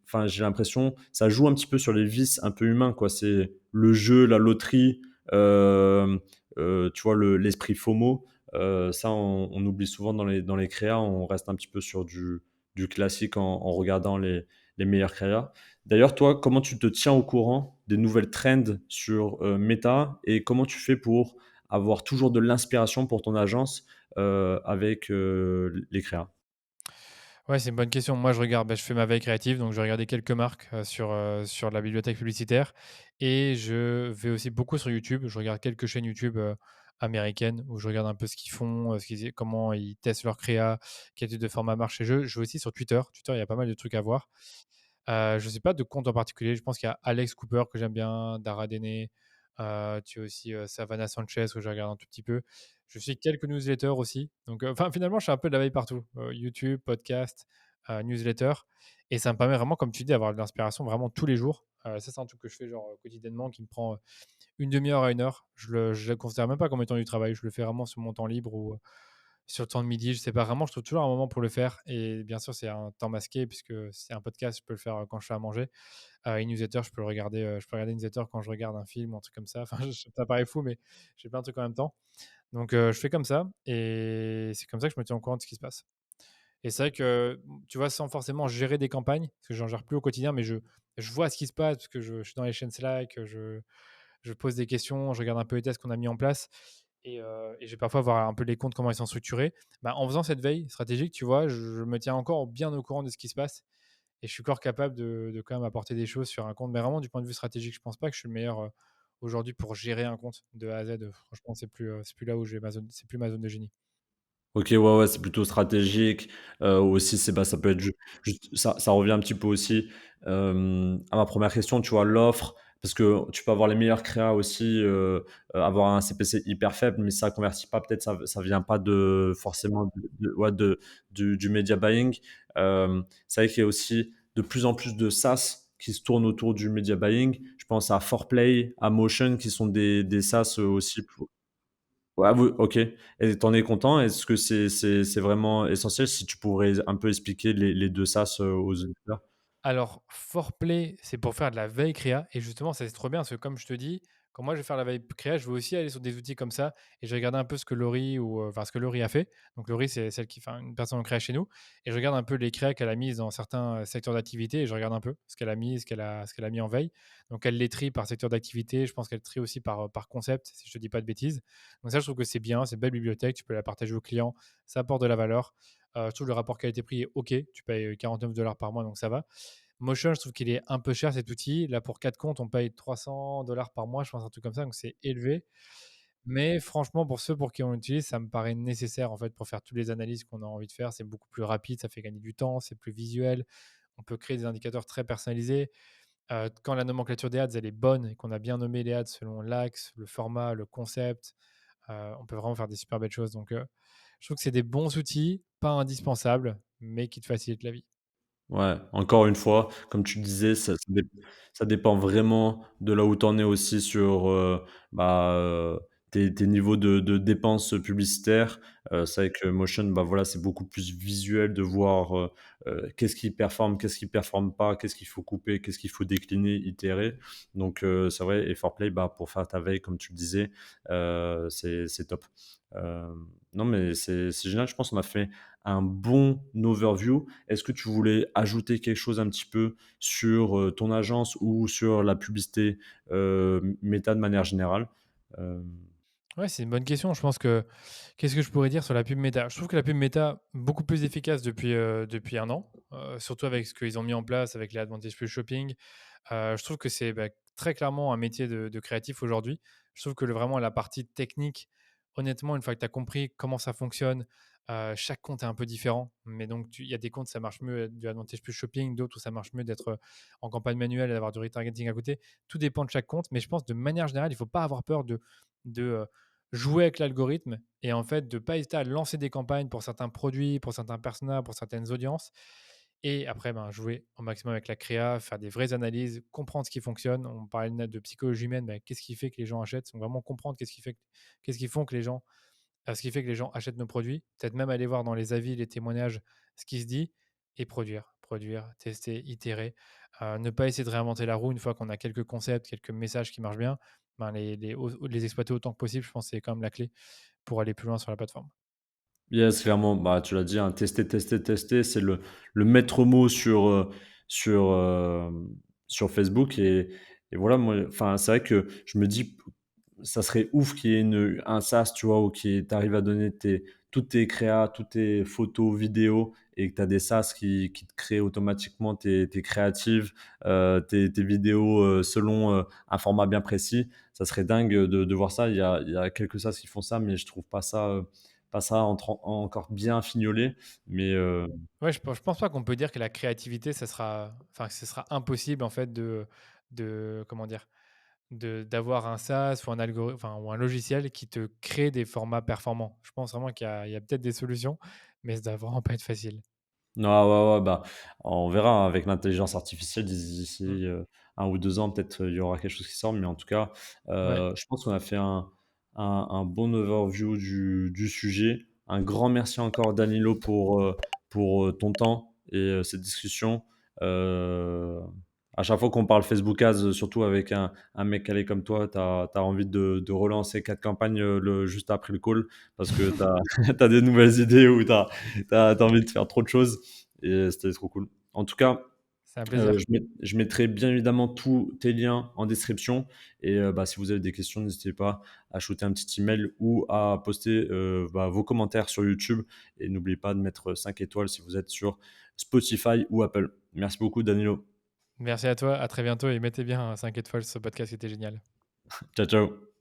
enfin, j'ai l'impression, ça joue un petit peu sur les vices un peu humains, quoi. C'est le jeu, la loterie, hem, tu vois, l'esprit FOMO, ça, on oublie souvent dans les créas, on reste un petit peu sur du classique en regardant les meilleurs créas. D'ailleurs, toi, comment tu te tiens au courant des nouvelles trends sur, Meta et comment tu fais pour avoir toujours de l'inspiration pour ton agence, avec, les créas? Ouais, c'est une bonne question. Moi, je regarde, je fais ma veille créative, donc je vais regarder quelques marques sur la bibliothèque publicitaire. Et je vais aussi beaucoup sur YouTube. Je regarde quelques chaînes YouTube américaines où je regarde un peu ce qu'ils font, comment ils testent leur créa, quel type de format marche chez eux. Je vais aussi sur Twitter. Twitter, il y a pas mal de trucs à voir. Je ne sais pas de compte en particulier. Je pense qu'il y a Alex Cooper que j'aime bien, Dara Dene. Tu as aussi Savannah Sanchez que je regarde un tout petit peu. Je suis quelques newsletters aussi. Donc, enfin, finalement, je fais un peu de la veille partout, YouTube, podcast, newsletter, et ça me permet vraiment, comme tu dis, d'avoir de l'inspiration vraiment tous les jours. Ça, c'est un truc que je fais genre, quotidiennement, qui me prend, 1/2 heure à 1 heure. Je le considère même pas comme étant du travail. Je le fais vraiment sur mon temps libre ou, sur le temps de midi. Je sais pas, vraiment, je trouve toujours un moment pour le faire, et bien sûr, c'est un temps masqué puisque c'est un podcast, je peux le faire, quand je fais à manger. Une newsletter, je peux regarder une newsletter quand je regarde un film ou un truc comme ça. Enfin, ça paraît fou, mais j'ai plein de trucs en même temps. Donc, je fais comme ça, et c'est comme ça que je me tiens au courant de ce qui se passe. Et c'est vrai que, tu vois, sans forcément gérer des campagnes, parce que j'en gère plus au quotidien, mais je vois ce qui se passe parce que je suis dans les chaînes Slack, je pose des questions, je regarde un peu les tests qu'on a mis en place, et je vais parfois voir un peu les comptes, comment ils sont structurés. Bah, en faisant cette veille stratégique, tu vois, je me tiens encore bien au courant de ce qui se passe, et je suis encore capable de quand même apporter des choses sur un compte. Mais vraiment, du point de vue stratégique, je pense pas que je suis le meilleur, aujourd'hui, pour gérer un compte de A à Z. Franchement, c'est plus là où j'ai ma zone, c'est plus ma zone de génie. OK, ouais, ouais, c'est plutôt stratégique, aussi c'est bah, ça peut être juste ça revient un petit peu aussi, à ma première question, tu vois? L'offre, parce que tu peux avoir les meilleurs créas aussi, avoir un CPC hyper faible, mais ça convertit pas, peut-être ça vient pas de forcément de ouais, du media buying. C'est vrai qu'il y a aussi de plus en plus de SaaS qui se tournent autour du media buying. Je pense à Fourplay, à Motion qui sont des SaaS, aussi ouais, vous OK, et tu en es content? Est-ce que c'est vraiment essentiel? Si tu pourrais un peu expliquer les 2 sas, aux auditeurs? Alors, Foreplay, c'est pour faire de la veille créa, et justement, ça, c'est trop bien parce que, comme je te dis, quand moi je vais faire la veille créa, je vais aussi aller sur des outils comme ça, et je vais regarder un peu ce que Laurie ou, enfin, ce que Laurie a fait. Donc Laurie, c'est celle qui, enfin, une personne en créa chez nous, et je regarde un peu les créas qu'elle a mises dans certains, secteurs d'activité, et je regarde un peu ce qu'elle a mis, ce qu'elle a mis en veille. Donc elle les trie par secteur d'activité. Je pense qu'elle trie aussi par concept, si je te dis pas de bêtises. Donc ça, je trouve que c'est bien, c'est une belle bibliothèque, tu peux la partager aux clients, ça apporte de la valeur. Je trouve le rapport qualité-prix est OK, tu payes 49 $ par mois, donc ça va. Motion, je trouve qu'il est un peu cher, cet outil. Là, pour 4 comptes, on paye 300 $ par mois, je pense, un truc comme ça, donc c'est élevé. Mais franchement, pour ceux pour qui on l'utilise, ça me paraît nécessaire, en fait, pour faire toutes les analyses qu'on a envie de faire. C'est beaucoup plus rapide, ça fait gagner du temps, c'est plus visuel. On peut créer des indicateurs très personnalisés. Quand la nomenclature des ads, elle est bonne et qu'on a bien nommé les ads selon l'axe, le format, le concept, on peut vraiment faire des super belles choses. Donc, je trouve que c'est des bons outils, pas indispensables, mais qui te facilitent la vie. Ouais, encore une fois, comme tu disais, ça dépend vraiment de là où tu en es aussi sur, bah, tes niveaux de dépenses publicitaires. C'est vrai que Motion, bah, voilà, c'est beaucoup plus visuel de voir, qu'est-ce qui performe pas, qu'est-ce qu'il faut couper, qu'est-ce qu'il faut décliner, itérer. Donc, c'est vrai, et Foreplay, bah, pour faire ta veille, comme tu le disais, c'est top. Non, mais c'est génial, je pense qu'on a fait un bon overview. Est-ce que tu voulais ajouter quelque chose un petit peu sur, ton agence ou sur la publicité, méta de manière générale? Hem, Ouais, c'est une bonne question. Je pense que qu'est-ce que je pourrais dire sur la pub méta? Je trouve que la pub méta, beaucoup plus efficace depuis 1 an, surtout avec ce qu'ils ont mis en place avec les Advantage Plus Shopping. Je trouve que c'est, bah, très clairement un métier de créatif aujourd'hui. Je trouve que vraiment la partie technique, honnêtement, une fois que tu as compris comment ça fonctionne, chaque compte est un peu différent. Mais donc il y a des comptes, ça marche mieux, du Advantage Plus Shopping, d'autres où ça marche mieux d'être, en campagne manuelle et d'avoir du retargeting à côté. Tout dépend de chaque compte, mais je pense de manière générale, il ne faut pas avoir peur de jouer avec l'algorithme, et en fait, de pas hésiter à lancer des campagnes pour certains produits, pour certains personas, pour certaines audiences, et après, ben, jouer au maximum avec la créa, faire des vraies analyses, comprendre ce qui fonctionne. On parlait de psychologie humaine, mais qu'est-ce qui fait que les gens achètent? Donc vraiment comprendre qu'est-ce qui font que les gens, ce qui fait que les gens achètent nos produits. Peut-être même aller voir dans les avis, les témoignages, ce qui se dit, et produire, tester, itérer. Ne pas essayer de réinventer la roue une fois qu'on a quelques concepts, quelques messages qui marchent bien. Ben, les exploiter autant que possible, je pense que c'est quand même la clé pour aller plus loin sur la plateforme. Yes, clairement, bah, tu l'as dit, hein, tester, tester, tester, c'est le maître mot sur, sur Facebook, et voilà, moi, enfin, c'est vrai que je me dis, ça serait ouf qu'il y ait un SaaS, tu vois, où tu arrives à donner toutes tes créas, toutes tes photos, vidéos, et que tu as des SaaS qui te créent automatiquement tes créatives, tes vidéos, selon, un format bien précis. Ça serait dingue de voir ça. Il y a quelques SaaS qui font ça, mais je trouve pas ça encore bien fignolé, mais Ouais, je pense pas qu'on peut dire que la créativité, ça sera, enfin, que ce sera impossible, en fait, de comment dire? d'avoir un SaaS ou ou un logiciel qui te crée des formats performants. Je pense vraiment qu'il y a peut-être des solutions, mais ça doit vraiment pas être facile. Non, ouais, ouais, bah, on verra hein, avec l'intelligence artificielle Mmh. d'ici 1 ou 2 ans, peut-être, il y aura quelque chose qui sort, mais en tout cas, Ouais, je pense qu'on a fait un bon overview du sujet. Un grand merci encore Danilo pour ton temps et cette discussion. Heu, à chaque fois qu'on parle Facebook Ads, surtout avec un mec calé comme toi, tu as envie de relancer 4 campagnes, juste après le call parce que tu as des nouvelles idées ou tu as envie de faire trop de choses et c'était trop cool. En tout cas, c'est un plaisir. je mettrai bien évidemment tous tes liens en description et bah, si vous avez des questions, n'hésitez pas à shooter un petit email ou à poster, bah, vos commentaires sur YouTube et n'oubliez pas de mettre 5 étoiles si vous êtes sur Spotify ou Apple. Merci beaucoup Danilo. Merci à toi, à très bientôt et mettez bien 5 étoiles sur ce podcast, c'était génial. Ciao, ciao.